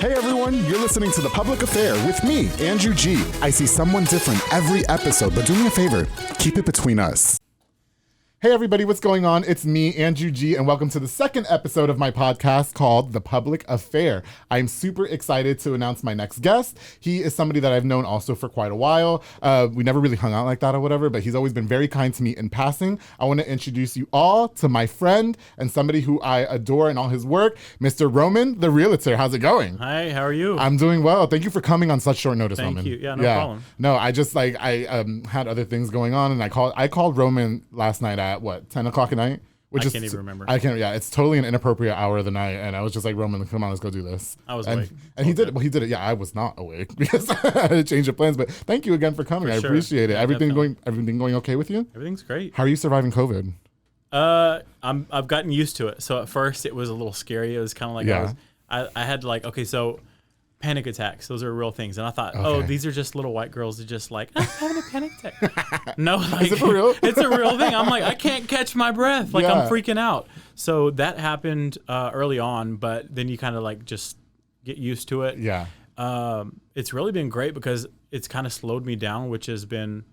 Hey everyone, you're listening to The Public Affair with me, Andrew G. I see someone different every episode, but do me a favor, keep it between us. Hey everybody, what's going on? It's me, Andrew G, and welcome to the second episode of my podcast called The Public Affair. I'm super excited to announce my next guest. He is somebody that I've known also for quite a while. We never really hung out like that or whatever, but he's always been very kind to me in passing. I want to introduce you all to my friend and somebody who I adore in all his work, Mr. Roman, the Realtor. How's it going? Hi, how are you? I'm doing well. Thank you for coming on such short notice, Roman. Thank you. Yeah, no problem. No, I just had other things going on, and I called Roman last night at 10 o'clock at night? I can't even remember. I can't, yeah, it's totally an inappropriate hour of the night, and I was just like, Roman, come on, let's go do this. I was awake. And he did it. Yeah, I was not awake because I had to change of plans, but thank you again for coming. I appreciate it. Yeah, everything going okay with you? Everything's great. How are you surviving COVID? I've gotten used to it. So at first it was a little scary. It was kind of like I had so panic attacks, those are real things, and I thought, oh, these are just little white girls that just like, I'm having a panic attack. No, like, is it for real? It's a real thing. I'm like, I can't catch my breath, like I'm freaking out. So that happened early on, but then you kind of like just get used to it. It's really been great because it's kind of slowed me down, which has been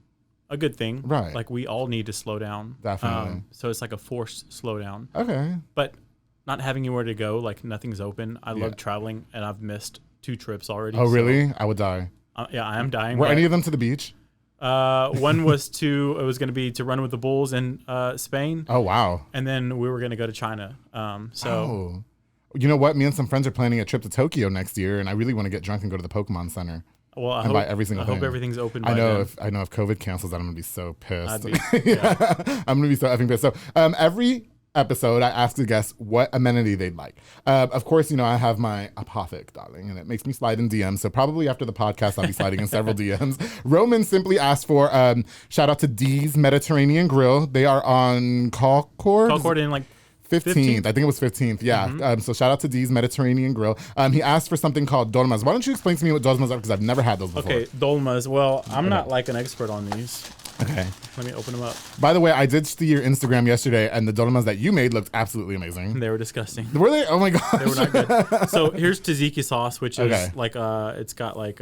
a good thing. Right, like we all need to slow down. Definitely. So it's like a forced slowdown. Okay. But not having anywhere to go, like nothing's open. I love traveling, and I've missed 2 trips already. Oh, really? I would die. Yeah, I am dying. Were any of them to the beach? One was going to be to run with the bulls in Spain. Oh, wow. And then we were going to go to China. You know what? Me and some friends are planning a trip to Tokyo next year, and I really want to get drunk and go to the Pokemon Center. Well, I hope everything's open. I know if COVID cancels that, I'm gonna be so pissed. I'm gonna be so effing pissed. So every episode, I ask the guests what amenity they'd like. Of course, I have my Apothic, darling, and it makes me slide in DMs. So probably after the podcast, I'll be sliding in several DMs. Roman simply asked for shout out to Dee's Mediterranean Grill. They are on Concord in like 15th. I think it was 15th. Yeah. Mm-hmm. So shout out to Dee's Mediterranean Grill. He asked for something called dolmas. Why don't you explain to me what dolmas are? Because I've never had those before. Okay, dolmas. Well, I'm not like an expert on these. Okay. Let me open them up. By the way, I did see your Instagram yesterday, and the dolmas that you made looked absolutely amazing. They were disgusting. Were they? Oh my gosh. They were not good. So here's tzatziki sauce, which is like it's got like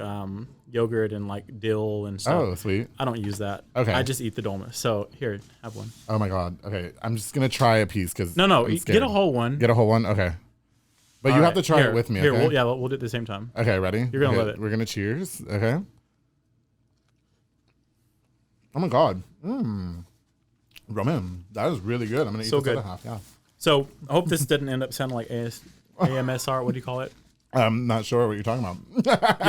yogurt and like dill and stuff. Oh, sweet. I don't use that. Okay. I just eat the dolma. So here, have one. Oh my god. Okay. I'm just gonna try a piece because no, get a whole one. Get a whole one. Okay. But you have to try it with me. Here, okay? we'll do it at the same time. Okay, ready? You're gonna love it. We're gonna cheers. Okay. Oh my god. Roman, that is really good. I'm gonna eat this other half. Yeah. So I hope this didn't end up sounding like AMSR. What do you call it? I'm not sure what you're talking about.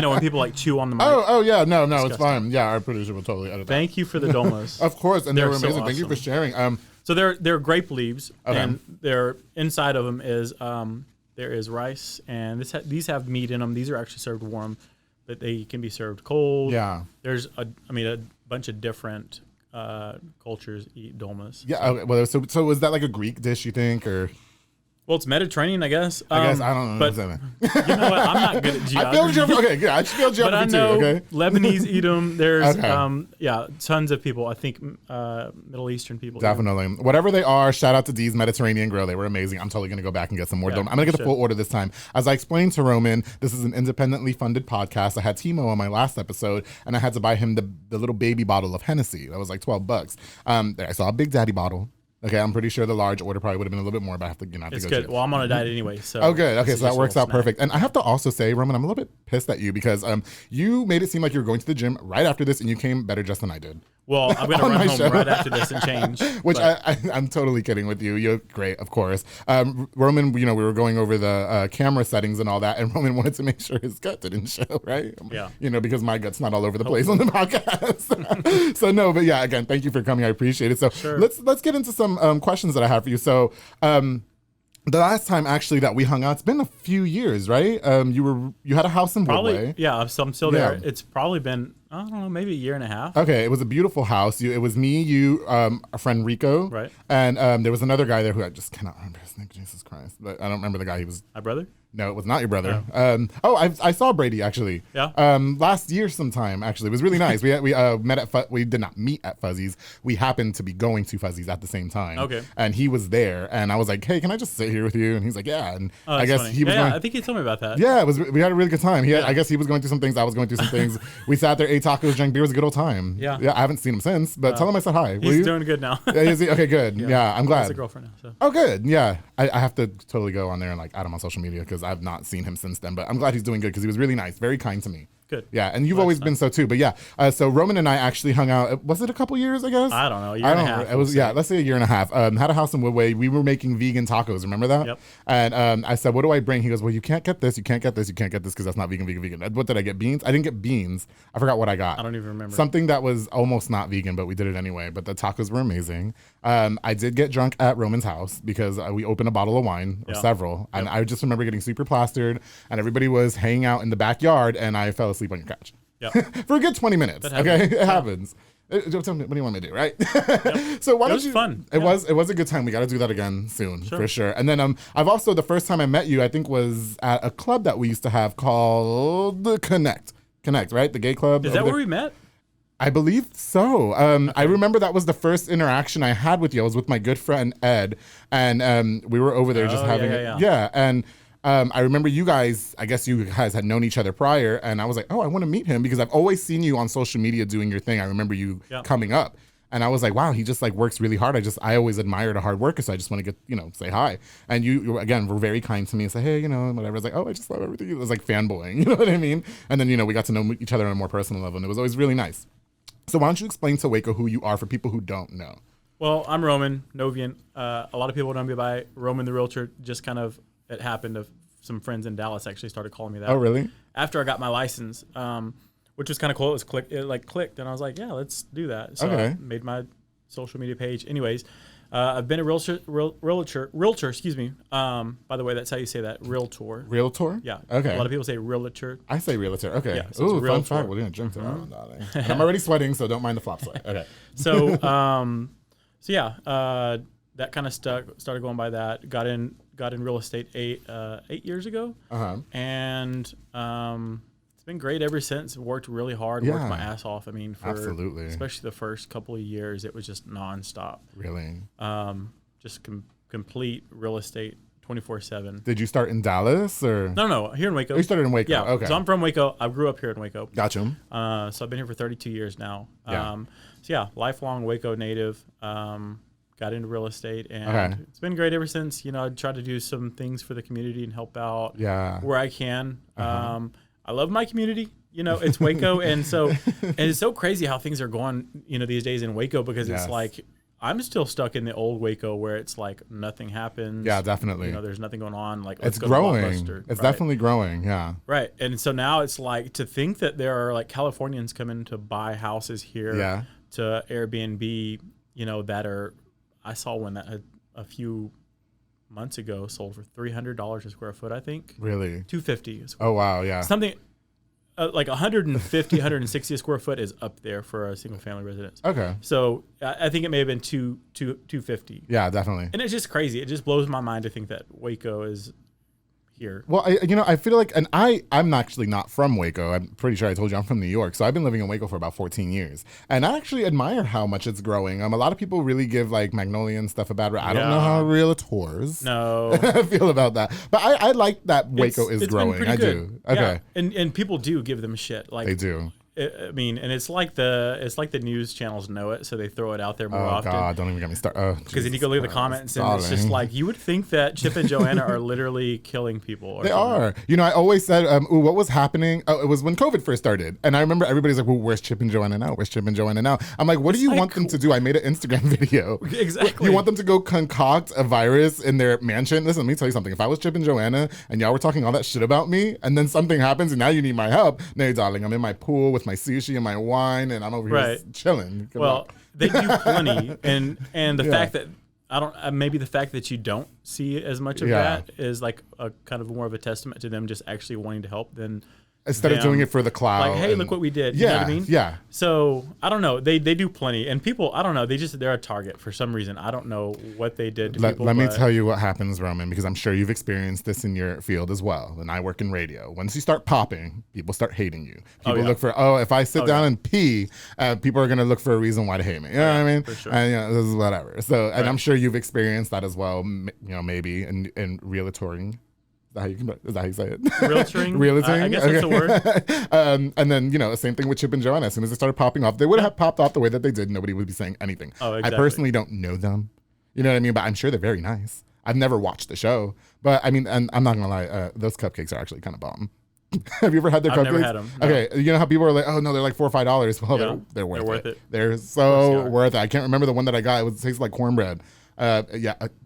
When people like chew on the mic. Oh yeah, no, it's fine. Yeah, our producer will totally edit that. Thank you for the dolmas. Of course, and they were amazing. So awesome. Thank you for sharing. So they're grape leaves, and they're inside of them is there is rice, and these have meat in them. These are actually served warm, but they can be served cold. Yeah. There's a bunch of different cultures eat dolmas. Yeah. Okay, well, so was that like a Greek dish, you think, or? Well, it's Mediterranean, I guess. I don't know. But you know what? I'm not good at geography. I feel geography. Okay, yeah, I just feel geography but I know too. Okay. Lebanese eat them. There's tons of people. I think Middle Eastern people. Definitely. Whatever they are, shout out to Dee's Mediterranean Grill. They were amazing. I'm totally gonna go back and get some more. I'm gonna get the full order this time. As I explained to Roman, this is an independently funded podcast. I had Timo on my last episode, and I had to buy him the little baby bottle of Hennessy. That was like $12. I saw a Big Daddy bottle. Okay, I'm pretty sure the large order probably would have been a little bit more, but I have to, It's go good. check. Well, I'm on a diet anyway, so. Oh, good. Okay, so that works out perfect. And I have to also say, Roman, I'm a little bit pissed at you because you made it seem like you were going to the gym right after this, and you came better dressed than I did. Well, I'm going to run home right after this and change. Which I'm totally kidding with you. You're great, of course. Roman, we were going over the camera settings and all that, and Roman wanted to make sure his gut didn't show, right? Yeah. Because my gut's not all over the place on the podcast. So no, but yeah, again, thank you for coming. I appreciate it. So let's get into some questions that I have for you. So the last time actually that we hung out, it's been a few years, right? You had a house in Broadway. Yeah, so I'm still there. It's probably been I don't know, maybe a year and a half. Okay, it was a beautiful house. It was me, you, our friend Rico, right? And there was another guy there who I just cannot remember his name. Jesus Christ, but I don't remember the guy. He was my brother. No, it was not your brother. I saw Brady actually. Yeah. Last year sometime actually. It was really nice. We met at we did not meet at Fuzzy's. We happened to be going to Fuzzy's at the same time. Okay. And he was there, and I was like, "Hey, can I just sit here with you?" And he's like, "Yeah." And I guess funny. he was. I think he told me about that. Yeah, it was. We had a really good time. I guess he was going through some things. I was going through some things. We sat there, ate tacos, drank beer. It was a good old time. Yeah. I haven't seen him since, but tell him I said hi. He's doing good now. Yeah, is he? Okay, good. Yeah, I'm glad. He has a girlfriend now. So. Oh, good. Yeah, I have to totally go on there and like add him on social media because I've not seen him since then. But I'm glad he's doing good because he was really nice, very kind to me. Good. Yeah, and you've always been so too. But yeah, so Roman and I actually hung out. Was it a couple years? I guess. I don't know. A year and a half. It was let's say a year and a half. Had a house in Woodway. We were making vegan tacos. Remember that? Yep. And I said, "What do I bring?" He goes, "Well, you can't get this. You can't get this. You can't get this because that's not vegan. What did I get? Beans? I didn't get beans. I forgot what I got. I don't even remember. Something that was almost not vegan, but we did it anyway. But the tacos were amazing. I did get drunk at Roman's house because we opened a bottle of wine or several, and I just remember getting super plastered, and everybody was hanging out in the backyard, and I fell asleep on your couch. Yep. For a good 20 minutes. Okay, it happens. Tell me, what do you want me to do, right? Yep. So why it don't was you? fun. It was a good time. We got to do that again soon, for sure. And then I've also the first time I met you, I think was at a club that we used to have called Connect, right? The gay club. Is that where we met? I believe so. I remember that was the first interaction I had with you. I was with my good friend Ed, and we were over there just having and. I remember you guys, I guess you guys had known each other prior, and I was like, oh, I want to meet him because I've always seen you on social media doing your thing. I remember you coming up, and I was like, wow, he just like works really hard. I always admired a hard worker, so I just want to get, say hi. And you again were very kind to me and say, hey, whatever. I was like, oh, I just love everything. It was like fanboying, you know what I mean? And then, we got to know each other on a more personal level, and it was always really nice. So why don't you explain to Waco who you are for people who don't know? Well, I'm Roman, Novian. A lot of people know me by Roman the Realtor. Just kind of, it happened of some friends in Dallas actually started calling me that. Oh, really? After I got my license, which was kind of cool. It clicked, and I was like, yeah, let's do that. So I made my social media page. Anyways, I've been a realtor, excuse me. By the way, that's how you say that, realtor. Realtor? Yeah. Okay. A lot of people say realtor. I say realtor. Okay. Yeah, so ooh, fun fact. We're going to drink to that one, darling. And I'm already sweating, so don't mind the flop sweat. Okay. So, that kind of started going by that. Got in real estate 8 years ago. And it's been great ever since. Worked really hard, worked my ass off. I mean, absolutely, especially the first couple of years, it was just nonstop. Really? Just complete real estate 24/7. Did you start in Dallas or? No, here in Waco. You started in Waco. Yeah. Okay. So I'm from Waco. I grew up here in Waco. Gotcha. So I've been here for 32 years now. Yeah. Lifelong Waco native. Got into real estate, and it's been great ever since. I tried to do some things for the community and help out where I can. I love my community. It's Waco, and it's so crazy how things are going, these days in Waco because it's like I'm still stuck in the old Waco where it's like nothing happens. Yeah, definitely. There's nothing going on. Like it's growing. It's definitely growing. Yeah. Right, and so now it's like to think that there are like Californians coming to buy houses here to Airbnb. That are. I saw one that had a few months ago sold for $300 a square foot, I think. Really? $250 a square foot. Oh, wow, yeah. Something like 150, 160 a square foot is up there for a single family residence. Okay. So I think it may have been 250. Yeah, definitely. And it's just crazy. It just blows my mind to think that Waco is here. Well, I feel like, and I'm actually not from Waco. I'm pretty sure I told you I'm from New York. So I've been living in Waco for about 14 years. And I actually admire how much it's growing. A lot of people really give like Magnolia and stuff a bad rap. I don't know how realtors feel about that. But I like that Waco is growing. I do. Okay. Yeah. And people do give them shit. Like they do. I mean, and it's like the news channels know it, so they throw it out there more often. Oh God, don't even get me started. Because then you go look at the comments, and it's just like you would think that Chip and Joanna are literally killing people. They are. I always said, what was happening? Oh, it was when COVID first started, and I remember everybody's like, "Well, where's Chip and Joanna now? Where's Chip and Joanna now?" I'm like, "What do you want them to do?" I made an Instagram video. Exactly. You want them to go concoct a virus in their mansion? Listen, let me tell you something. If I was Chip and Joanna, and y'all were talking all that shit about me, and then something happens, and now you need my help, no, darling, I'm in my pool with my sushi and my wine, and I'm over here chilling. They do plenty, and the fact that I don't maybe the fact that you don't see as much of that is like a kind of more of a testament to them just actually wanting to help than Instead of doing it for the cloud. Like, hey, look what we did. You know what I mean? Yeah. So I don't know. They do plenty, and people, I don't know. They're a target for some reason. I don't know what they did to people. Let me tell you what happens, Roman, because I'm sure you've experienced this in your field as well. And I work in radio. Once you start popping, people start hating you. People look for, if I sit down and pee, people are going to look for a reason why to hate me. You know what I mean? For sure. And this is whatever. So, and I'm sure you've experienced that as well. Maybe in realtoring. Is that how you say it? Realtoring? I guess that's the word. And then, the same thing with Chip and Joanna. As soon as they started popping off, they would have popped off the way that they did. Nobody would be saying anything. Oh, exactly. I personally don't know them. You know what I mean? But I'm sure they're very nice. I've never watched the show. But, I mean, and I'm not going to lie, those cupcakes are actually kind of bomb. Have you ever had their cupcakes? I've never had them. No. Okay, you know how people are like, oh, no, they're like $4 or $5? Well, they're worth it. They're so worth it. I can't remember the one that I got. It tastes like cornbread.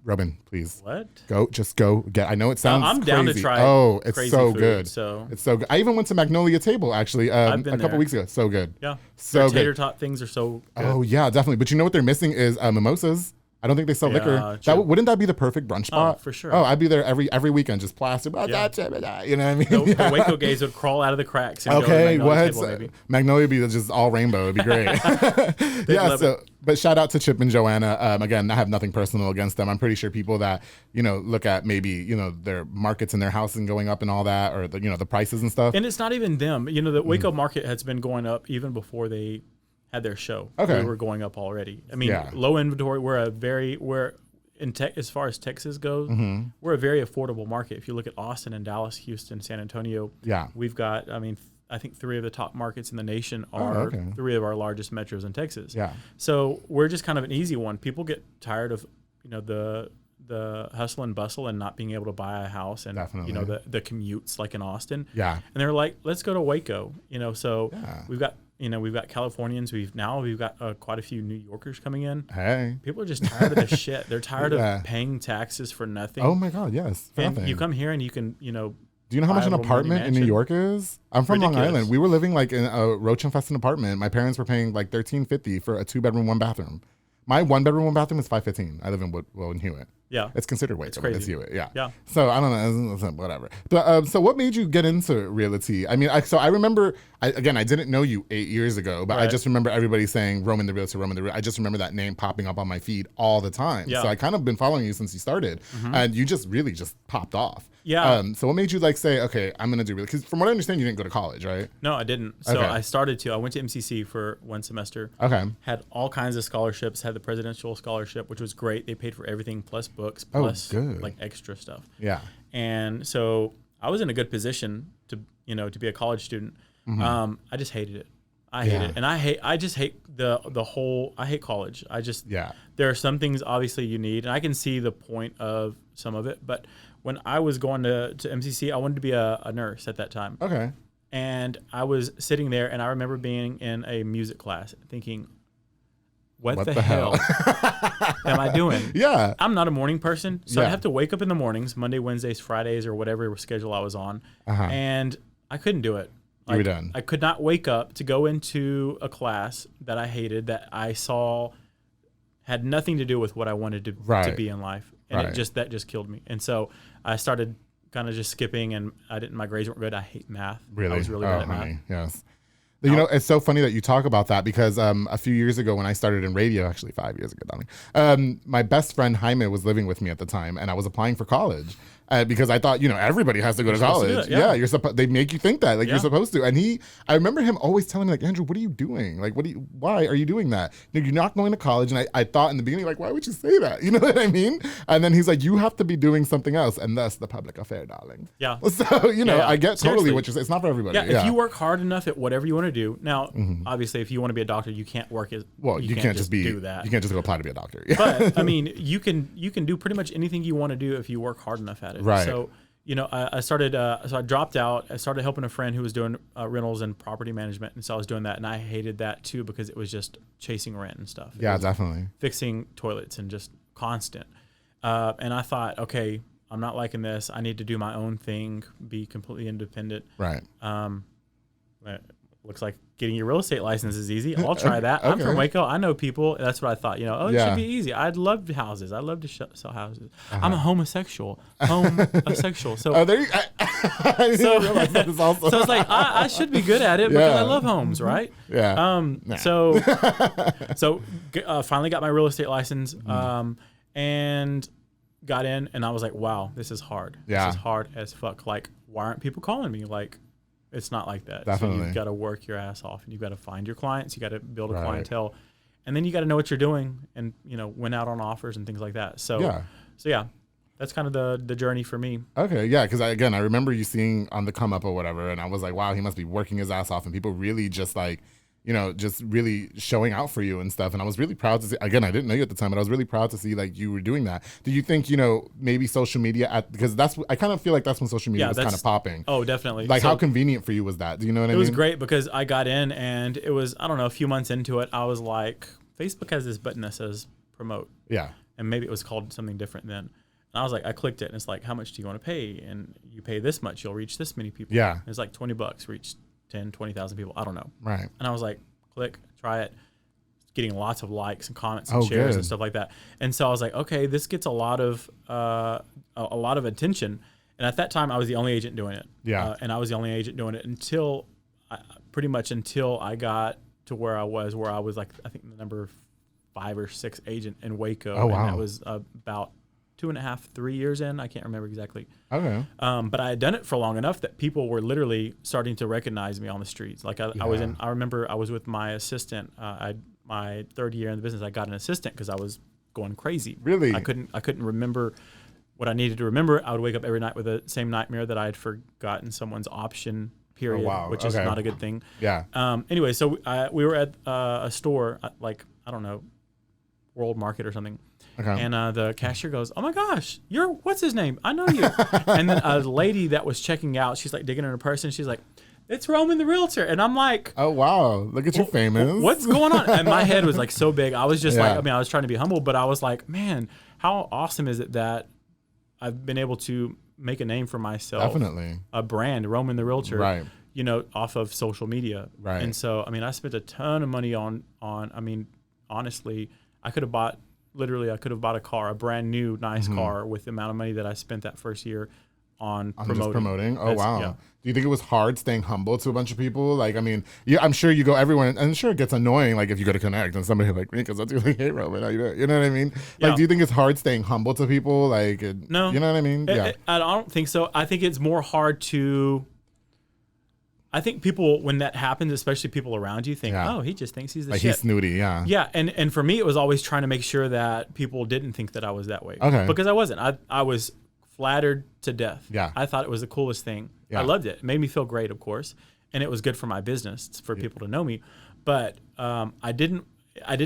Robin, please. What? Just go get. I know it sounds I'm crazy. down to try. Oh, it's so food, good. So it's so good. I even went to Magnolia Table actually a couple weeks ago. So good. Yeah. So tater tot things are so good. Oh yeah, definitely. But you know what they're missing is mimosas. I don't think they sell liquor. Wouldn't that be the perfect brunch spot? Oh, for sure. Oh, I'd be there every weekend, just plastered. You know what I mean? The Waco gays would crawl out of the cracks. And Okay, go to Magnolia Table, Magnolia would be just all rainbow. It'd be great. But shout out to Chip and Joanna. Again, I have nothing personal against them. I'm pretty sure people that look at maybe their markets in their house and going up and all that, or the prices and stuff. And it's not even them. The Waco market has been going up even before they had their show. Okay. They were going up already. I mean, low inventory. As far as Texas goes, we're a very affordable market. If you look at Austin and Dallas, Houston, San Antonio, we've got, I think 3 of the top markets in the nation are 3 of our largest metros in Texas. Yeah. So we're just kind of an easy one. People get tired of, the hustle and bustle and not being able to buy a house and, the commutes like in Austin. Yeah. And they're like, let's go to Waco, so we've got, we've got Californians. We've got quite a few New Yorkers coming in. Hey, people are just tired of this shit. They're tired of paying taxes for nothing. Oh my God, yes. And you come here and you can, Do you know how much an apartment in New York is? I'm from Long Island. We were living like in a roach infested apartment. My parents were paying like $13.50 for a 2-bedroom, 1-bathroom. My 1-bedroom, 1-bathroom is $515. I live in Hewitt. Yeah, it's considered Waco, but it's Hewitt. Yeah. So I don't know, whatever. But so what made you get into realty? I mean, I remember. I didn't know you 8 years ago, but I just remember everybody saying Roman the Realtor, Roman the Realtor. I just remember that name popping up on my feed all the time. Yeah. So I kind of been following you since you started, and you just really just popped off. Yeah. So what made you say, okay, I'm gonna do realty? Because from what I understand, you didn't go to college, right? No, I didn't. So I started to. I went to MCC for 1 semester. Okay. Had all kinds of scholarships. Had the presidential scholarship, which was great. They paid for everything plus books plus like extra stuff. Yeah. And so I was in a good position to be a college student. I just hated it. I hate it. And I just hate I hate college. There are some things obviously you need, and I can see the point of some of it, but when I was going to MCC, I wanted to be a nurse at that time. Okay. And I was sitting there, and I remember being in a music class thinking, what the hell am I doing? Yeah. I'm not a morning person, so I have to wake up in the mornings, Monday, Wednesdays, Fridays, or whatever schedule I was on, and I couldn't do it. You were done. I could not wake up to go into a class that I hated, that I saw had nothing to do with what I wanted to be in life, and that just killed me. And so I started kind of just skipping, and my grades weren't good. I hate math. Really? I was really bad at math. Yes. It's so funny that you talk about that because a few years ago when I started in radio, actually 5 years ago, darling, my best friend Jaime was living with me at the time, and I was applying for college. Because I thought, everybody has to go to college. You're supposed. They make you think that, you're supposed to. And I remember him always telling me, Andrew, what are you doing? Why are you doing that? You're not going to college. And I thought in the beginning, why would you say that? You know what I mean? And then he's like, you have to be doing something else, and ththat's the public affair, darling. Yeah. So I get totally what you're saying. It's not for everybody. Yeah. If you work hard enough at whatever you want to do, now obviously if you want to be a doctor, you can't work as well. You can't just do that. You can't just go apply to be a doctor. But I mean, you can do pretty much anything you want to do if you work hard enough at it. Right. So. I started, so I dropped out. I started helping a friend who was doing rentals and property management. And so I was doing that. And I hated that too because it was just chasing rent and stuff. Yeah, definitely. Fixing toilets and just constant. And I thought, okay, I'm not liking this. I need to do my own thing, be completely independent. Right. Looks like getting your real estate license is easy. I'll try that. Okay. I'm from Waco. I know people. That's what I thought. It should be easy. I'd love houses. I love to sell houses. I'm a homosexual. Homosexual. So there you, I didn't even realize that is also. So it's like I should be good at it because I love homes, right? Yeah. So finally got my real estate license, and got in, and I was like, wow, this is hard. Yeah. This is hard as fuck. Like, why aren't people calling me? Like, it's not like that. Definitely. So you've got to work your ass off, and you've got to find your clients. You got to build a clientele, and then you got to know what you're doing, and win out on offers and things like that. So yeah, that's kind of the journey for me. Okay, yeah, because I remember you seeing on the come up or whatever, and I was like, wow, he must be working his ass off, and people really just like, just really showing out for you and stuff. And I was really proud to see, again, I didn't know you at the time, but I was really proud to see like you were doing that. Do you think, maybe social media because I kind of feel like that's when social media was kind of popping. Oh, definitely. Like how convenient for you was that? Do you know what I mean? It was great because I got in and it was, I don't know, a few months into it, I was like, Facebook has this button that says promote. Yeah. And maybe it was called something different then. And I was like, I clicked it and it's like, how much do you want to pay? And you pay this much, you'll reach this many people. Yeah. It's like $20, reach 10, 20,000 people. I don't know. Right. And I was like, click, try it. Getting lots of likes and comments and shares and stuff like that. And so I was like, okay, this gets a lot of attention. And at that time, I was the only agent doing it. Yeah. And I was the only agent doing it until I got to where I was like, I think the number 5 or 6 agent in Waco. Oh, wow. And that was about 2.5, 3 years in. I can't remember exactly. Okay. But I had done it for long enough that people were literally starting to recognize me on the streets. Like I remember I was with my assistant. My third year in the business, I got an assistant because I was going crazy. Really? I couldn't remember what I needed to remember. I would wake up every night with the same nightmare that I had forgotten someone's option period, which is not a good thing. Yeah. Anyway, so we were at a store, like, I don't know, World Market or something. Okay. And the cashier goes, "Oh my gosh, what's his name? I know you." And then a lady that was checking out, she's like digging in her purse, and she's like, "It's Roman the Realtor." And I'm like, "Oh wow, look at you, famous. What's going on?" And my head was like so big. I was just like, I was trying to be humble, but I was like, man, how awesome is it that I've been able to make a name for myself? Definitely. A brand, Roman the Realtor. Right. Off of social media. Right. And so, I spent a ton of money on honestly, I could have bought a car, a brand new, nice car with the amount of money that I spent that first year on promoting. Just promoting? Oh, wow. Yeah. Do you think it was hard staying humble to a bunch of people? Like, I'm sure you go everywhere, and I'm sure it gets annoying, like, if you go to Connect and somebody like me, because I do like, hey, Roman, how you doing? You know what I mean? Yeah. Like, do you think it's hard staying humble to people? Like, no. You know what I mean? I don't think so. I think it's more hard to... I think people, when that happens, especially people around you, think, oh, he just thinks he's the shit. He's snooty, yeah. Yeah, and for me, it was always trying to make sure that people didn't think that I was that way. Okay. Because I wasn't. I was flattered to death. Yeah. I thought it was the coolest thing. Yeah. I loved it. It made me feel great, of course, and it was good for my business, for people to know me. But I didn't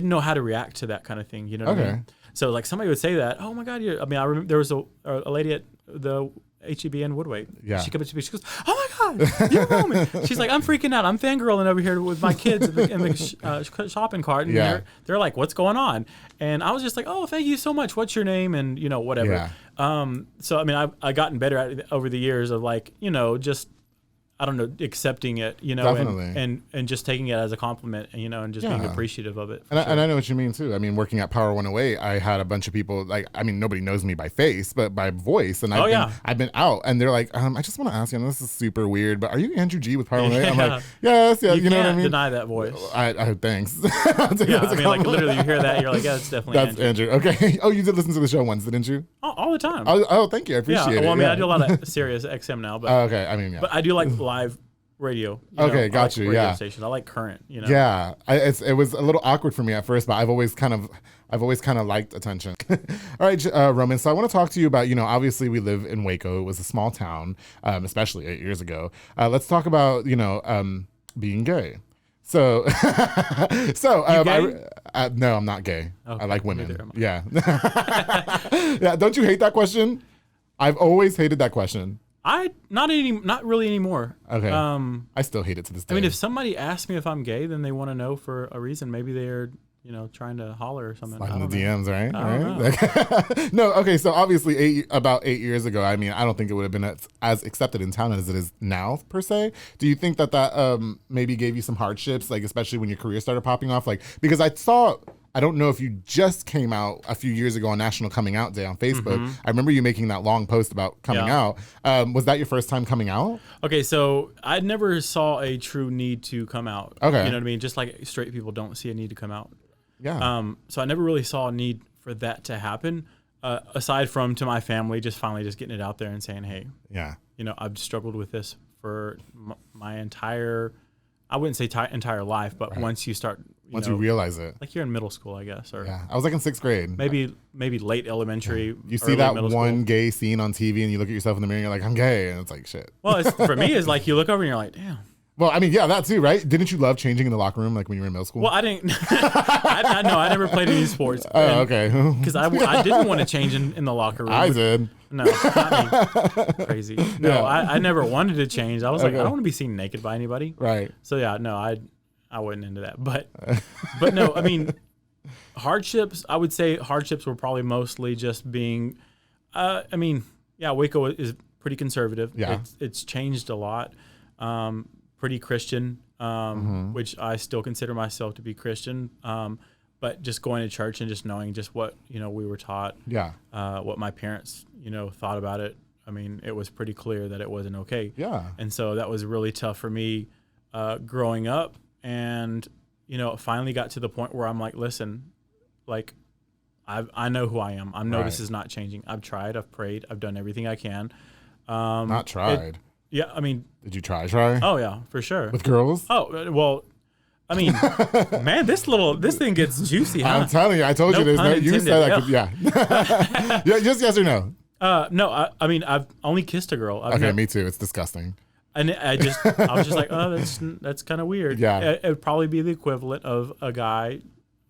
know how to react to that kind of thing. You know what I mean? So like somebody would say that, oh my God, I remember there was a lady at the HEB in Woodway. Yeah. She came up to me. She goes, "Oh my God, you're Roman." She's like, "I'm freaking out. I'm fangirling over here with my kids in the shopping cart." And they're like, "What's going on?" And I was just like, "Oh, thank you so much. What's your name?" And whatever. Yeah. So I've gotten better at it over the years of like, just, I don't know, accepting it, Definitely. and just taking it as a compliment, and just being appreciative of it. And I know what you mean too. Working at Power 108, I had a bunch of people nobody knows me by face, but by voice. And I've been out, and they're like, I just want to ask you, and this is super weird, but are you Andrew G with Power 108? I'm like, yes, yeah. You know what I mean? Deny that voice. I thanks. Like literally, you hear that, you're like, yeah, it's definitely Andrew. Okay. Oh, you did listen to the show once, didn't you? All the time. Oh, thank you. I appreciate it. Well, I do a lot of Sirius XM now, but okay. But I do like live radio. Okay, got you. Radio stations. I like current. Yeah, it was a little awkward for me at first, but I've always kind of liked attention. All right, Roman. So I want to talk to you about, obviously we live in Waco. It was a small town, especially 8 years ago. Let's talk about, being gay. So, no, I'm not gay. Okay, I like women. Yeah. Yeah. Don't you hate that question? I've always hated that question. Not really anymore. Okay. I still hate it to this day. If somebody asks me if I'm gay, then they want to know for a reason. Maybe they're, trying to holler or something. Slide in the DMs, right? I don't know. No, okay. So obviously, about 8 years ago, I don't think it would have been as accepted in town as it is now, per se. Do you think that maybe gave you some hardships, like especially when your career started popping off? Like, because I saw I don't know if you just came out a few years ago on National Coming Out Day on Facebook. I remember you making that long post about coming out. Was that your first time coming out? Okay, so I never saw a true need to come out. Okay. You know what I mean? Just like straight people don't see a need to come out. Yeah. So I never really saw a need for that to happen, aside from to my family just finally just getting it out there and saying, hey, you know, I've struggled with this for my entire, I wouldn't say entire life, but once you start, you realize it, like you're in middle school, I guess, or I was like in 6th grade, maybe late elementary. You see that one gay scene on TV, and you look at yourself in the mirror, and you're like, I'm gay, and it's like shit. Well, for me, it's like you look over and you're like, damn. Well, I mean, yeah, that too, right? Didn't you love changing in the locker room, like when you were in middle school? Well, I didn't. I never played any sports. Oh, okay. Because I didn't want to change in the locker room. I did. No, not me. Crazy. No, I never wanted to change. I was like, I don't want to be seen naked by anybody. Right. So yeah, no, I wasn't into that. But no, I mean, hardships. I would say hardships were probably mostly just being. I mean, yeah, Waco is pretty conservative. Yeah. It's changed a lot. Pretty Christian, which I still consider myself to be Christian. But just going to church and just knowing just what, you know, we were taught, what my parents, you know, thought about it. I mean, it was pretty clear that it wasn't okay. Yeah. And so that was really tough for me growing up. And, you know, it finally got to the point where I'm like, listen, like, I know who I am. I know this is not changing. I've tried. I've prayed. I've done everything I can. Not tried. Yeah, I mean... Did you try? Oh, yeah, for sure. With girls? Oh, well, I mean, man, this thing gets juicy, huh? I'm telling you, I told you there's no... You said I could... Yeah. Yeah. Just yes or no? No, I mean, I've only kissed a girl. Me too. It's disgusting. And I was just like, oh, that's kind of weird. Yeah. It would probably be the equivalent of a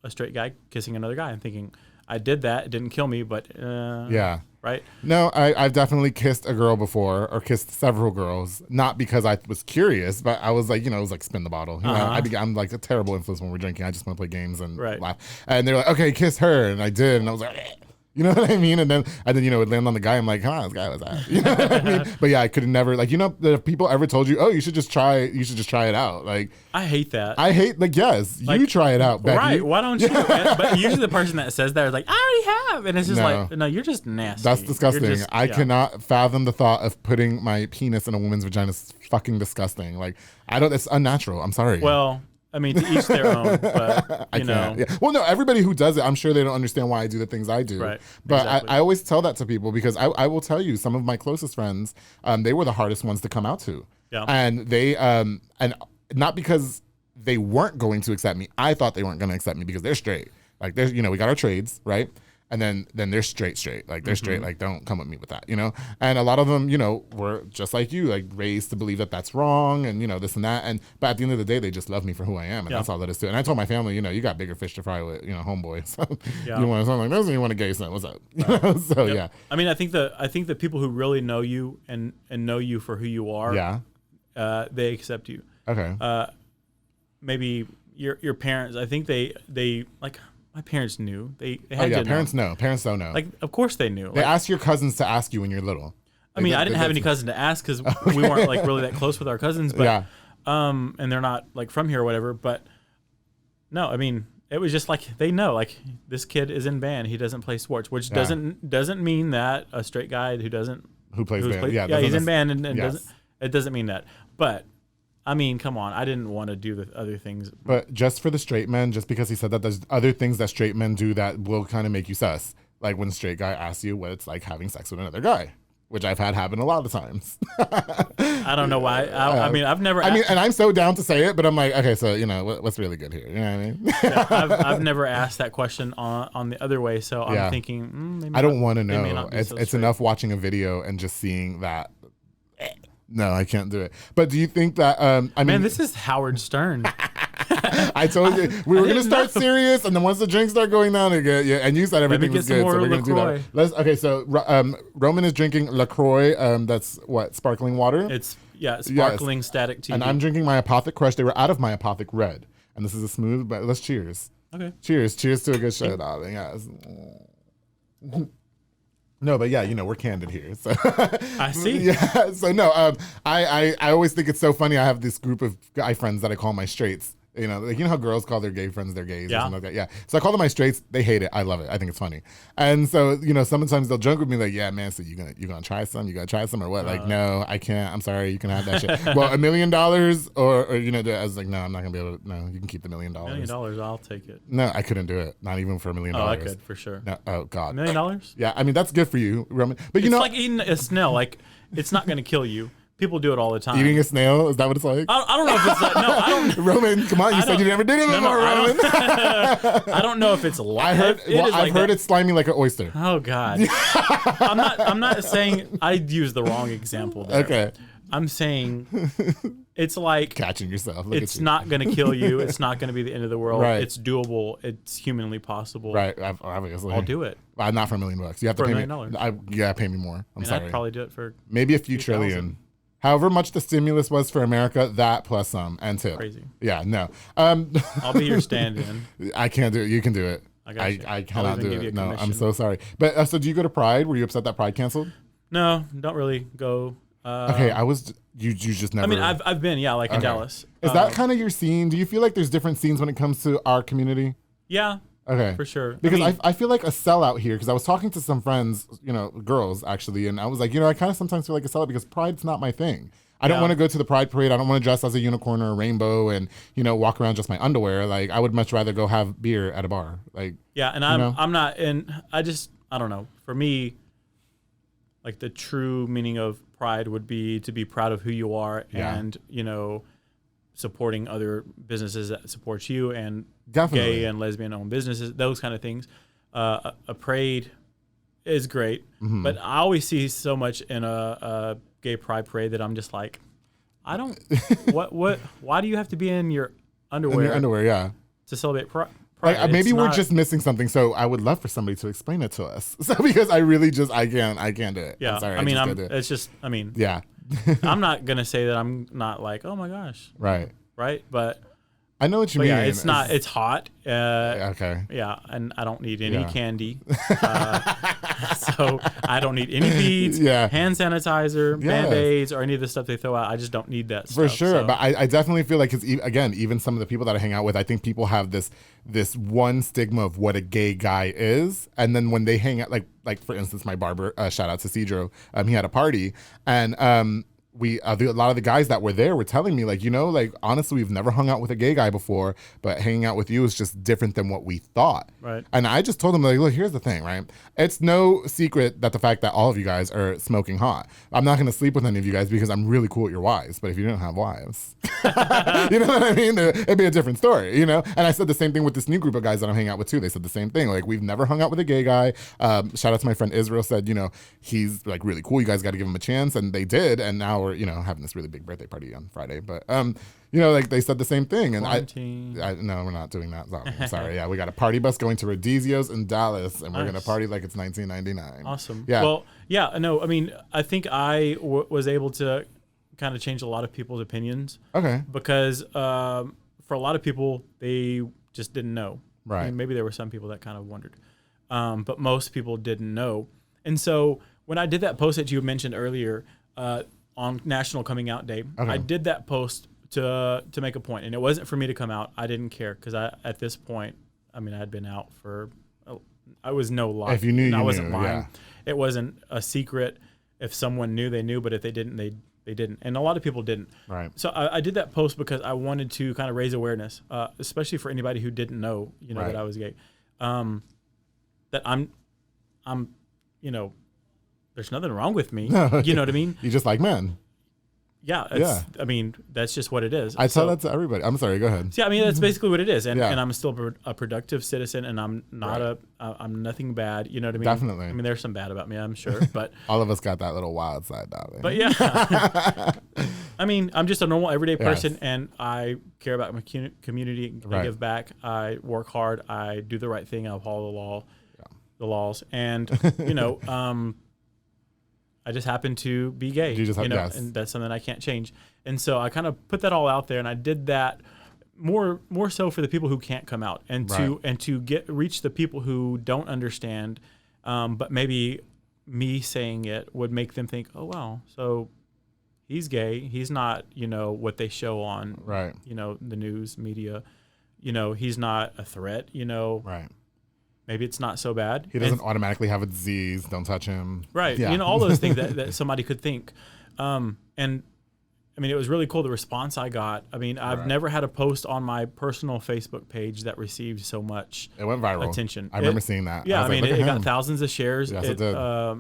straight guy kissing another guy and thinking, I did that. It didn't kill me, but... yeah. Right? No, I've definitely kissed a girl before, or kissed several girls, not because I was curious, but I was like, you know, it was like spin the bottle. You know, I'm like a terrible influence when we're drinking. I just want to play games and laugh. And they're like, okay, kiss her. And I did. And I was like, eh. You know what I mean? And then, you know, it land on the guy. I'm like, come on, this guy was that. You know what I mean? But yeah, I could never, like, you know, if people ever told you, oh, you should just try it out. Like, I hate that. Yes, like, you try it out, Becky. Right. Why don't you? But usually the person that says that is like, I already have. And it's just like, no, you're just nasty. That's disgusting. I cannot fathom the thought of putting my penis in a woman's vagina. It's fucking disgusting. Like, it's unnatural. I'm sorry. Well, I mean, to each their own, but, you know. Yeah. Well, no, everybody who does it, I'm sure they don't understand why I do the things I do. Right. But exactly. I always tell that to people because I will tell you, some of my closest friends, they were the hardest ones to come out to. Yeah. And they, and not because they weren't going to accept me. I thought they weren't going to accept me because they're straight. Like, there's, you know, we got our trades, right? And then they're straight. Like, they're straight. Like, don't come with me with that, you know? And a lot of them, you know, were just like you, like, raised to believe that that's wrong and, you know, this and that. But at the end of the day, they just love me for who I am. And that's all that is to it. And I told my family, you know, you got bigger fish to fry with, you know, homeboy. So you want something like this and you want a gay son. What's up? Right. So, yeah. I mean, I think the people who really know you and know you for who you are, they accept you. Okay. Maybe your parents, I think they like... My parents knew. They had to parents know. know. Parents don't know. Like, of course they knew. They ask your cousins to ask you when you're little. I mean, I didn't have any cousin to ask because we weren't like really that close with our cousins. But and they're not like from here or whatever. But no, I mean, it was just like they know, like this kid is in band. He doesn't play sports, which doesn't mean that a straight guy who plays band. He's in band and doesn't mean that. But I mean, come on. I didn't want to do the other things. But just for the straight men, just because he said that, there's other things that straight men do that will kind of make you sus. Like when a straight guy asks you what it's like having sex with another guy, which I've had happen a lot of times. I don't know why. I mean, I've never... and I'm so down to say it, but I'm like, okay, so, you know, what's really good here? You know what I mean? Yeah, I've never asked that question on the other way, so I'm thinking, maybe I don't want to know. It's straight. Enough watching a video and just seeing that... No, I can't do it. But do you think that Man, this is Howard Stern. I told you we were gonna start serious, and then once the drinks start going down again, and you said everything was good, so we're gonna do that. Okay, so Roman is drinking LaCroix. That's what, sparkling water. It's sparkling static tea. And I'm drinking my Apothic Crush. They were out of my Apothic Red, and this is a smooth. But let's cheers. Okay. Cheers to a good show, darling. Yes. No, but yeah, you know, we're candid here. So I see. Yeah. So no, I always think it's so funny. I have this group of guy friends that I call my straights. You know, like, you know how girls call their gay friends their gays or something like that? Yeah. So I call them my straights. They hate it. I love it. I think it's funny. And so, you know, sometimes they'll joke with me like, yeah, man, so you gonna try some? You gonna try some or what? Like, no, I can't. I'm sorry. You can have that shit. Well, $1 million or, you know, I was like, no, I'm not gonna be able to. No, you can keep the $1 million. $1 million, I'll take it. No, I couldn't do it. Not even for $1 million. Oh, I could for sure. No, oh God. $1 million? Yeah, I mean that's good for you, Roman. But you know, it's like eating a snail. Like, it's not gonna kill you. People do it all the time. Eating a snail, is that what it's like? I don't know if it's like, no, I don't. Roman, come on, you said you never did it before, Roman. I don't know if it's like I've heard it's slimy like an oyster. Oh God. I'm not saying I used the wrong example there. Okay. I'm saying it's like catching yourself. It's not going to kill you. It's not going to be the end of the world. Right. It's doable. It's humanly possible. Right. Obviously. I'll do it. Not for $1 million. You have to pay me. $1 million. Pay me more. I'm sorry. I'd probably do it for maybe a few trillion. However much the stimulus was for America, that plus some and tip. Crazy. Yeah. No. I'll be your stand-in. I can't do it. You can do it. I cannot do it. No, I'm so sorry. But so do you go to Pride? Were you upset that Pride canceled? No, don't really go. Okay, you just never. I mean, I've been, like in Dallas. Is that kind of your scene? Do you feel like there's different scenes when it comes to our community? Yeah. Okay. For sure. Because I feel like a sellout here, because I was talking to some friends, you know, girls actually, and I was like, you know, I kind of sometimes feel like a sellout because Pride's not my thing. I don't want to go to the Pride parade. I don't want to dress as a unicorn or a rainbow and, you know, walk around just my underwear. Like, I would much rather go have beer at a bar. Like, yeah, and I'm not, and I don't know. For me, like the true meaning of Pride would be to be proud of who you are and, you know, supporting other businesses that support you and gay and lesbian owned businesses, those kind of things. A parade is great, but I always see so much in a gay pride parade that I'm just like, I don't, why do you have to be in your underwear? In your underwear, yeah. To celebrate pride? Like, maybe we're just missing something. So I would love for somebody to explain it to us. So because I really I can't do it. Yeah. I'm sorry, yeah. I'm not going to say that I'm not like, oh my gosh. Right. Right. But I know what you mean. Yeah, it's hot. Okay. Yeah, and I don't need any candy. So I don't need any beads, hand sanitizer, Band-Aids, or any of the stuff they throw out. I just don't need that stuff. For sure. So. But I definitely feel like, because again, even some of the people that I hang out with, I think people have this one stigma of what a gay guy is. And then when they hang out, like for instance, my barber, shout out to Cedro, he had a party, and a lot of the guys that were there were telling me, like, you know, like, honestly, we've never hung out with a gay guy before, but hanging out with you is just different than what we thought. Right. And I just told them, like, look, here's the thing, right? It's no secret that the fact that all of you guys are smoking hot. I'm not going to sleep with any of you guys because I'm really cool with your wives. But if you didn't have wives, you know what I mean? It'd be a different story, you know? And I said the same thing with this new group of guys that I'm hanging out with too. They said the same thing. Like, we've never hung out with a gay guy. Shout out to my friend Israel, said, you know, he's like really cool. You guys got to give him a chance. And they did. And now we're, you know, having this really big birthday party on Friday. But, you know, like, they said the same thing. And no, we're not doing that. I'm sorry. Yeah, we got a party bus going to Rodizio's in Dallas, and we're going to party like it's 1999. Awesome. Yeah. Well, yeah, no, I mean, I think I was able to kind of change a lot of people's opinions. Okay. Because for a lot of people, they just didn't know. Right. I mean, maybe there were some people that kind of wondered. But most people didn't know. And so when I did that post that you mentioned earlier on National Coming Out Day, I did that post to make a point. And it wasn't for me to come out. I didn't care because at this point, I mean, I had been out for, I was no lie. If you knew, I wasn't lying. Yeah. It wasn't a secret. If someone knew, they knew. But if they didn't, they didn't. And a lot of people didn't. Right. So I did that post because I wanted to kind of raise awareness, especially for anybody who didn't know, you know, that I was gay. That I'm, you know, there's nothing wrong with me. You know what I mean? You just like men. Yeah. I mean, that's just what it is. I tell that to everybody. I'm sorry. Go ahead. Yeah. I mean, that's basically what it is. And I'm still a productive citizen, and I'm not I'm nothing bad. You know what I mean? Definitely. I mean, there's some bad about me, I'm sure, but all of us got that little wild side, darling. But yeah, I mean, I'm just a normal everyday person, and I care about my community. I give back. I work hard. I do the right thing. I follow the laws, and you know, I just happen to be gay, you know, and that's something I can't change. And so I kind of put that all out there, and I did that more so for the people who can't come out, and to reach the people who don't understand. But maybe me saying it would make them think, oh wow, so he's gay. He's not, what they show on, right. The news media. He's not a threat. Right. Maybe it's not so bad. He doesn't automatically have a disease. Don't touch him. Right. Yeah. All those things that somebody could think. And I mean, it was really cool, the response I got. I mean, I've never had a post on my personal Facebook page that received so much It went viral. attention. I remember seeing that. Yeah, I mean, it got thousands of shares. Yes, it did.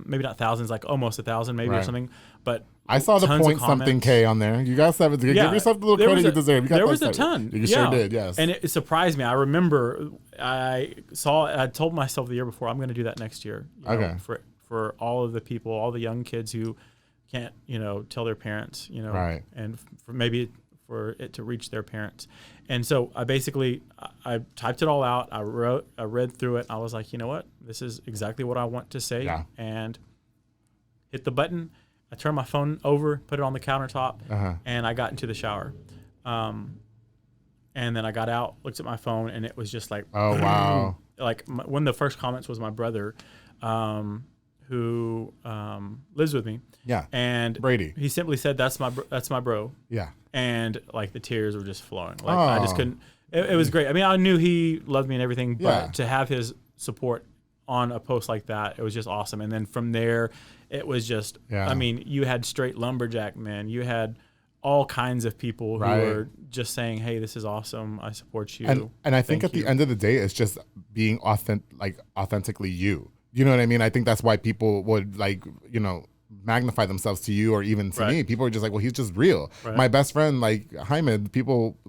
Maybe not thousands, like almost 1,000 maybe or something. But I saw the point something K on there. You guys have to give yourself the little credit you deserve. There was a ton. You sure did, yes. And it surprised me. I remember I told myself the year before, I'm going to do that next year. For all of the people, all the young kids who can't, tell their parents, right. And for it to reach their parents. And so I typed it all out. I read through it. I was like, you know what? This is exactly what I want to say. Yeah. And hit the button. I turned my phone over, put it on the countertop, and I got into the shower. And then I got out, looked at my phone, and it was just like, oh, wow. Like one of the first comments was my brother, who lives with me. Yeah. And Brady. He simply said, that's my bro. Yeah. And like the tears were just flowing. Like I just couldn't. It was great. I mean, I knew he loved me and everything, but to have his support on a post like that, it was just awesome. And then from there, it was just. I mean, you had straight lumberjack men. You had all kinds of people who were just saying, "Hey, this is awesome. I support you." And I think at the end of the day, it's just being authentically you. You know what I mean? I think that's why people would magnify themselves to you or even to me. People are just like, well, he's just real. Right. My best friend, like Hyman,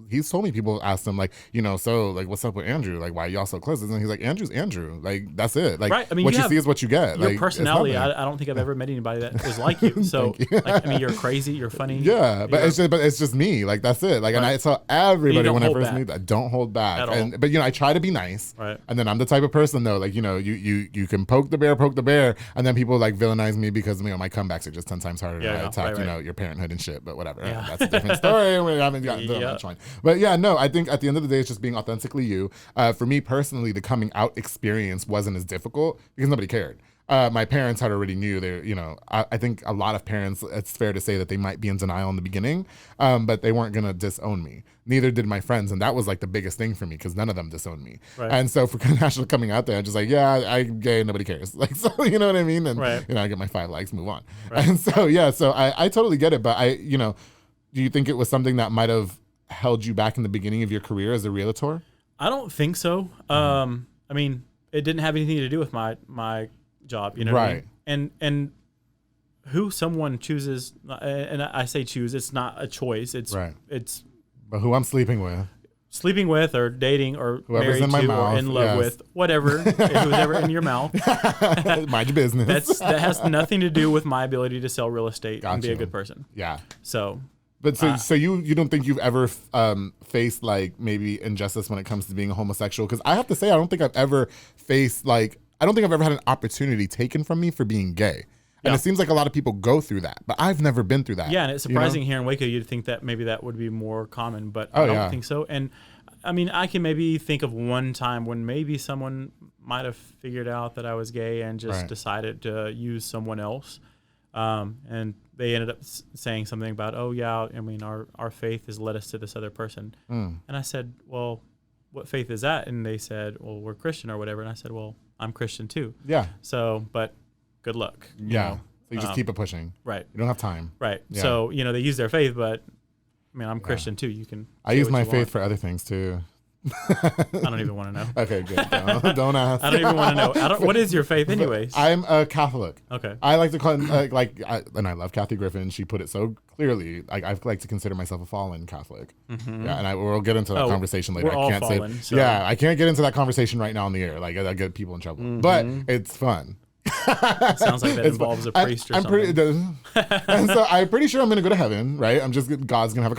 he's told me people asked him like, so like, what's up with Andrew? Like, why are y'all so close? And he's like, Andrew's Andrew. Like, that's it. Like, I mean, what you see is what you get. Your like, personality, I don't think I've ever met anybody that is like you. So, like, I mean, you're crazy, you're funny. Yeah, but it's just me. Like, that's it. Like, and I tell everybody when I first meet that, don't hold back. But I try to be nice. Right. And then I'm the type of person though, like, you can poke the bear, and then people like villainize me because my comebacks are just 10 times harder to attack, your parenthood and shit, but whatever. Yeah. That's a different story. We haven't gotten to that much. But yeah, no, I think at the end of the day, it's just being authentically you. For me personally, the coming out experience wasn't as difficult because nobody cared. My parents had already knew I think a lot of parents, it's fair to say that they might be in denial in the beginning, but they weren't going to disown me. Neither did my friends. And that was like the biggest thing for me because none of them disowned me. Right. And so for National coming out there, I'm just like, yeah, I'm gay, nobody cares. Like, so, you know what I mean? And, I get my 5 likes, move on. Right. And so, so I totally get it. But do you think it was something that might have held you back in the beginning of your career as a realtor? I don't think so. I mean, it didn't have anything to do with my job, what I mean? And who someone chooses, and I say choose, it's not a choice. It's but who I'm sleeping with or dating or whoever's married in my to mouth, or in love with, whatever, who's ever in your mouth. Mind your business. That has nothing to do with my ability to sell real estate and be a good person. Yeah. So. But so you don't think you've ever faced like maybe injustice when it comes to being a homosexual? Because I have to say I don't think I've ever faced I don't think I've ever had an opportunity taken from me for being gay. And it seems like a lot of people go through that, but I've never been through that. Yeah, and it's surprising here in Waco, you'd think that maybe that would be more common, but I don't think so. And I mean, I can maybe think of one time when maybe someone might have figured out that I was gay and just decided to use someone else. And they ended up saying something about, oh yeah, I mean, our faith has led us to this other person. And I said, well, what faith is that? And they said, well, we're Christian or whatever. And I said, well, I'm Christian too. Yeah. So, but good luck. Yeah. So you just keep it pushing. Right. You don't have time. Right. Yeah. So, they use their faith, but I mean, I'm Christian too. You can. I use my faith for other things too. I don't even want to know. Okay, good. Don't ask. I don't even want to know. What is your faith anyways? I'm a Catholic. Okay. I like to call and I love Kathy Griffin. She put it so clearly. I like to consider myself a fallen Catholic. Mm-hmm. Yeah, and we'll get into that conversation later. We're all fallen, so. Yeah, I can't get into that conversation right now on the air. Like I get people in trouble. Mm-hmm. But it's fun. Sounds like that involves a priest or something. And so I'm pretty sure I'm going to go to heaven, right? God's going to have a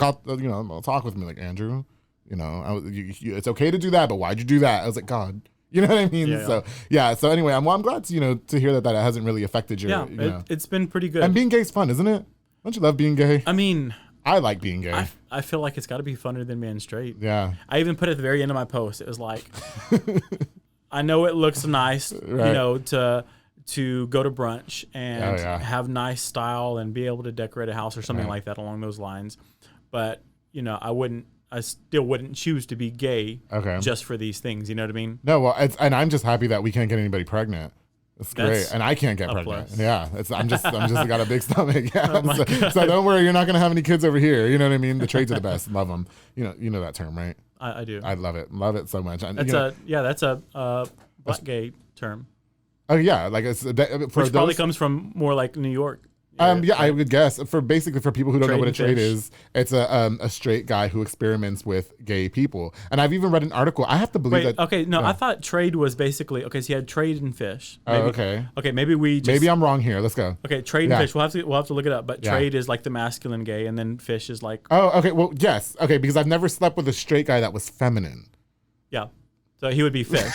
talk with me like, Andrew, it's okay to do that, but why'd you do that? I was like, God, you know what I mean? Yeah. So anyway, I'm glad to hear that hasn't really affected your. Yeah, it's been pretty good. And being gay is fun, isn't it? Don't you love being gay? I mean, I like being gay. I feel like it's got to be funner than being straight. Yeah. I even put it at the very end of my post. It was like, I know it looks nice, to go to brunch and have nice style and be able to decorate a house or something like that along those lines. But, I still wouldn't choose to be gay just for these things. You know what I mean? No, well, and I'm just happy that we can't get anybody pregnant. That's great. And I can't get pregnant. Plus. Yeah. I'm just got a big stomach. Yeah. So don't worry, you're not going to have any kids over here. You know what I mean? The trades are the best. Love them. You know that term, right? I do. I love it. Love it so much. That's a black gay term. Oh yeah. Like which probably comes from more like New York. I would guess for people who don't know what a trade is, it's a straight guy who experiments with gay people. And I've even read an article. I have to believe that. Okay, no, I thought trade was basically so you had trade and fish. Maybe, okay. Okay, maybe I'm wrong here. Let's go. Okay, trade and fish. We'll have to look it up. But trade is like the masculine gay, and then fish is like. Oh, okay. Well, yes. Okay, because I've never slept with a straight guy that was feminine. Yeah. So he would be fish.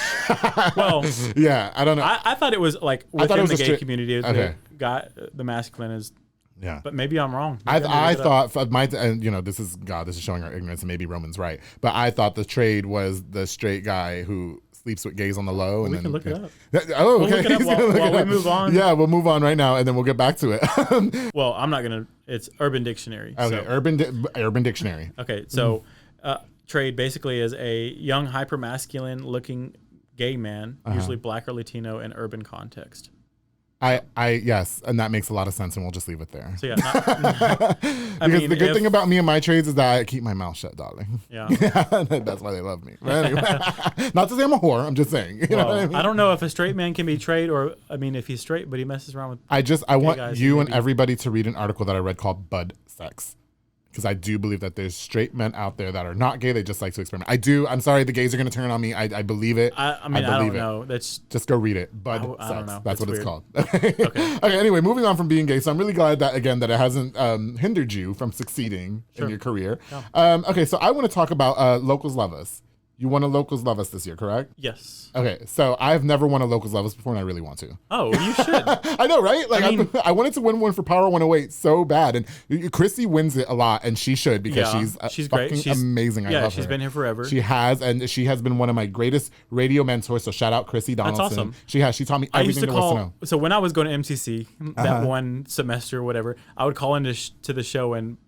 Well, yeah, I don't know. I thought it was like within the gay community. The masculine is. Yeah, but maybe I'm wrong. I thought this is showing our ignorance, and maybe Roman's right. But I thought the trade was the straight guy who sleeps with gays on the low. And we can look it up. Oh, okay. We'll look it up while we move on. Yeah, we'll move on right now, and then we'll get back to it. Well, I'm not gonna. It's Urban Dictionary. Okay, so. Urban Dictionary. Okay, so trade basically is a young, hyper-masculine looking gay man, usually black or Latino in urban context. Yes, and that makes a lot of sense, and we'll just leave it there. So yeah, the good thing about me and my trades is that I keep my mouth shut, darling. Yeah, that's why they love me. But anyway, not to say I'm a whore. I'm just saying. You know what I mean? I don't know if a straight man can be trade, or if he's straight but he messes around with. I want you and everybody to read an article that I read called "Bud Sex." Because I do believe that there's straight men out there that are not gay. They just like to experiment. I'm sorry, the gays are going to turn on me. I believe it. I don't know. That's just go read it. Bud Sex. I don't know. That's what weird. It's called. Okay. Anyway, moving on from being gay. So I'm really glad that it hasn't hindered you from succeeding in your career. Yeah. Okay, so I want to talk about Locals Love Us. You won a Locals Love Us this year, correct? Yes. Okay, so I've never won a Locals Love Us before, and I really want to. Oh, you should. I know, right? Like, I wanted to win one for Power 108 so bad, and Chrissy wins it a lot, and she should because she's great. She's amazing. I love her. She's been here forever. She has, and she has been one of my greatest radio mentors. So shout out Chrissy Donaldson. That's awesome. She has. She taught me everything there was to know. So when I was going to MCC that one semester or whatever, I would call into to the show and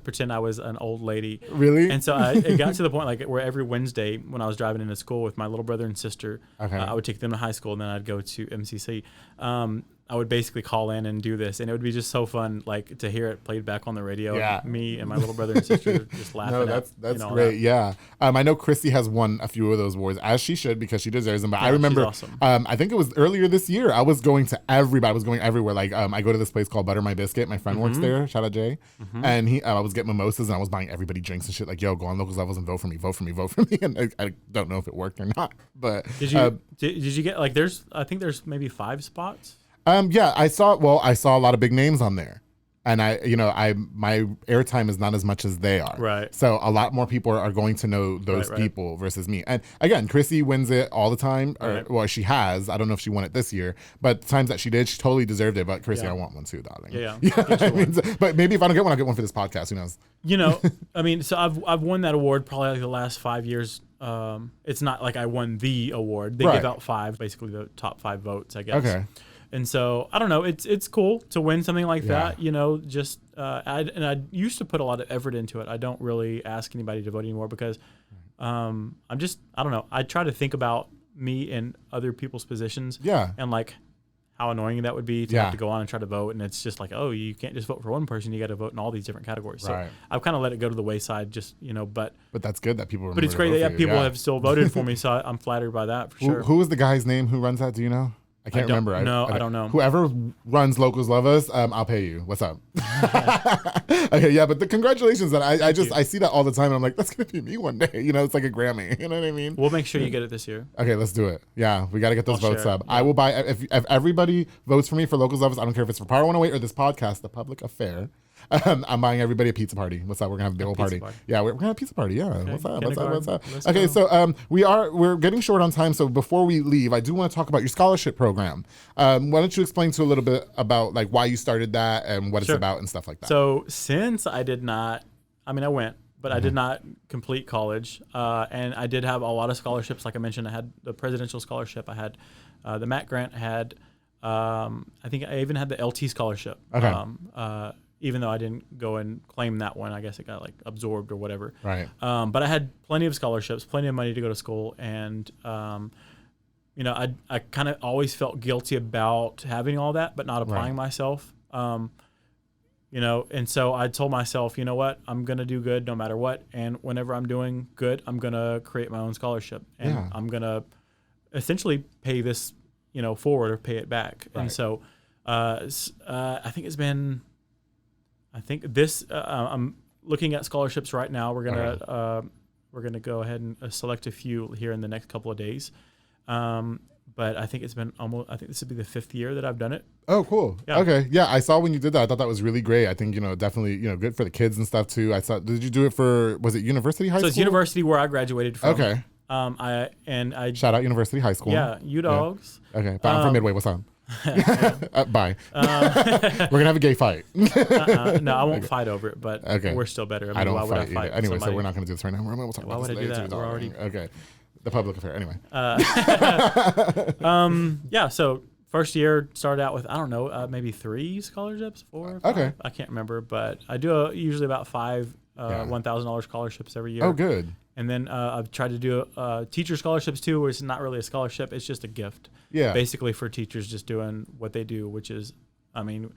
pretend I was an old lady. Really? And so it got to the point where every Wednesday when I was driving into school with my little brother and sister, I would take them to high school and then I'd go to MCC. I would basically call in and do this, and it would be just so fun, like to hear it played back on the radio. Yeah. And me and my little brother and sister just laughing. No, that's great. Yeah, I know Chrissy has won a few of those awards, as she should because she deserves them. But I remember, awesome. I think it was earlier this year. I was going to everybody. I was going everywhere. Like I go to this place called Butter My Biscuit. My friend works there. Shout out Jay. And I was getting mimosas and I was buying everybody drinks and shit. Like, yo, go on Locals Levels and vote for me. And I don't know if it worked or not. But did you get I think there's maybe 5 spots. Yeah, I saw a lot of big names on there, and my airtime is not as much as they are. Right. So a lot more people are going to know those people versus me. And again, Chrissy wins it all the time. Well, she has. I don't know if she won it this year, but the times that she did, she totally deserved it. But Chrissy, I want one too, darling. Yeah. I mean, but maybe if I don't get one, I'll get one for this podcast. Who knows? So I've won that award probably like the last 5 years. It's not like I won the award. They give out 5, basically the top 5 votes, I guess. Okay. And so I don't know. It's cool to win something like that. Just I used to put a lot of effort into it. I don't really ask anybody to vote anymore because I don't know. I try to think about me in other people's positions. Yeah. And like how annoying that would be to have to go on and try to vote. And it's just like, oh, you can't just vote for one person. You got to vote in all these different categories. So I've kind of let it go to the wayside. But that's good that people remember. But it's great that people have still voted for me. So I'm flattered by that for sure. Who is the guy's name who runs that? Do you know? I can't remember. I don't know. Whoever runs Locals Love Us, I'll pay you. What's up? Okay, yeah, but congratulations. That I see that all the time, and I'm like, that's gonna be me one day. It's like a Grammy. You know what I mean? We'll make sure you get it this year. Okay, let's do it. Yeah, we got to get those votes up. Yeah. I will buy if everybody votes for me for Locals Love Us. I don't care if it's for Power 108 or this podcast, The Public Affair. I'm buying everybody a pizza party. What's up? We're gonna have a big old party. Yeah, we're gonna have a pizza party. Yeah. Okay. What's up? Okay, so we're getting short on time. So before we leave, I do want to talk about your scholarship program. Why don't you explain to a little bit about like why you started that and what it's about and stuff like that? So since I did not, I went, but I did not complete college, and I did have a lot of scholarships. Like I mentioned, I had the presidential scholarship. I had the MAC grant. I had I think I even had the LT scholarship. Okay. Even though I didn't go and claim that one, I guess it got like absorbed or whatever. Right. But I had plenty of scholarships, plenty of money to go to school, and you know, I kind of always felt guilty about having all that, but not applying myself. You know, and so I told myself, you know what, I'm going to do good no matter what. And whenever I'm doing good, I'm going to create my own scholarship. And I'm going to essentially pay this, you know, forward or pay it back. Right. And so I think it's been, I'm looking at scholarships right now. We're going to go ahead and select a few here in the next couple of days. But I think it's been I think this would be the 5th year that I've done it. Oh, cool. Yeah. Okay. Yeah. I saw when you did that. I thought that was really great. I think, you know, definitely, you know, good for the kids and stuff too. I saw, did you do it for, was it University High School? So it's University where I graduated from. Okay. I shout out University High School. Yeah. You dogs. Yeah. Okay. But I'm from Midway. What's up? Bye. We're going to have a gay fight. No, I won't fight over it, but we're still better. I don't fight. Anyway, so we're not going to do this right now. We'll talk why about would this I do that? We're already... Okay. The public affair. Anyway. Yeah. So first year started out with, I don't know, maybe 3 scholarships, 4. 5. Okay. I can't remember, but I do usually about 5 $1,000 scholarships every year. Oh, good. And then I've tried to do teacher scholarships too, where it's not really a scholarship; it's just a gift. Yeah. Basically, for teachers just doing what they do, which is, I mean,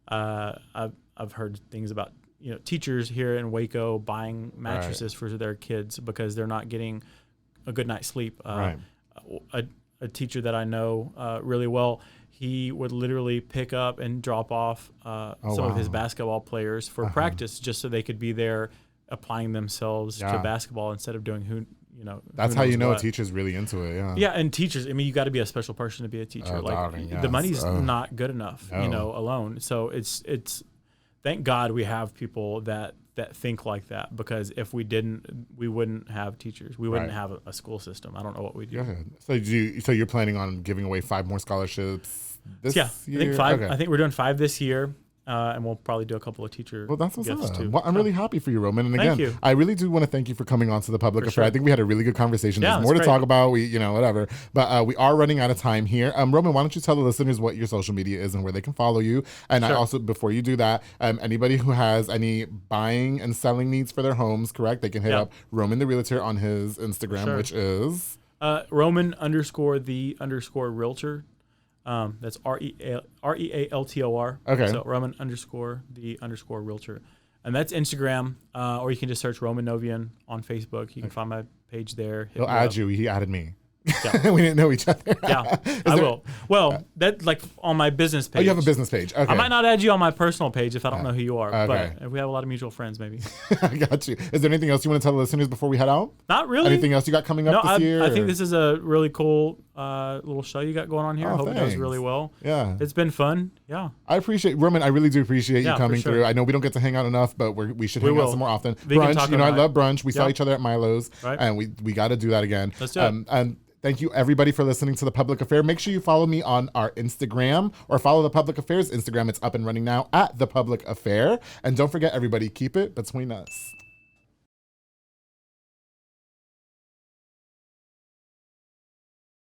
I've heard things about, you know, teachers here in Waco buying mattresses for their kids because they're not getting a good night's sleep. A teacher that I know really well, he would literally pick up and drop off some of his basketball players for practice just so they could be there applying themselves to basketball instead of doing that's how you know a teacher's really into it. Yeah, and teachers, I mean, you got to be a special person to be a teacher. The money's not good enough, you know, alone. So it's thank God we have people that think like that, because if we didn't, we wouldn't have teachers. We wouldn't have a school system. I don't know what we'd do. So you're planning on giving away 5 more scholarships this year? I think 5. Okay. I think we're doing 5 this year. And we'll probably do a couple of teacher that's what's gifts up. too. Well, I'm really happy for you, Roman. And Thank again, you. I really do want to thank you for coming on to the public affair. Sure. I think we had a really good conversation. There's more to talk about. We, you know, whatever. But we are running out of time here. Roman, why don't you tell the listeners what your social media is and where they can follow you? And I also, before you do that, anybody who has any buying and selling needs for their homes, correct? They can hit up Roman the Realtor on his Instagram, which is Roman_the_Realtor. That's REALTOR. Okay. So Roman_the_Realtor. And that's Instagram. Or you can just search Roman Novian on Facebook. You can find my page there. He'll add you. He added me. Yeah. We didn't know each other. Yeah, I will. Well, that like on my business page. Oh, you have a business page. Okay. I might not add you on my personal page if I don't know who you are. Okay. But we have a lot of mutual friends, maybe. I got you. Is there anything else you want to tell the listeners before we head out? Not really. Anything else you got coming up this year? I think this is a really cool little show you got going on here. I hope it does really well. Yeah. It's been fun. Yeah. I appreciate, Roman, I really do appreciate you coming through. I know we don't get to hang out enough, but we should hang out some more often. Brunch, you know, I love brunch. We saw each other at Milo's, and we got to do that again. Let's do it. And thank you, everybody, for listening to The Public Affair. Make sure you follow me on our Instagram or follow The Public Affair's Instagram. It's up and running now at The Public Affair. And don't forget, everybody, keep it between us.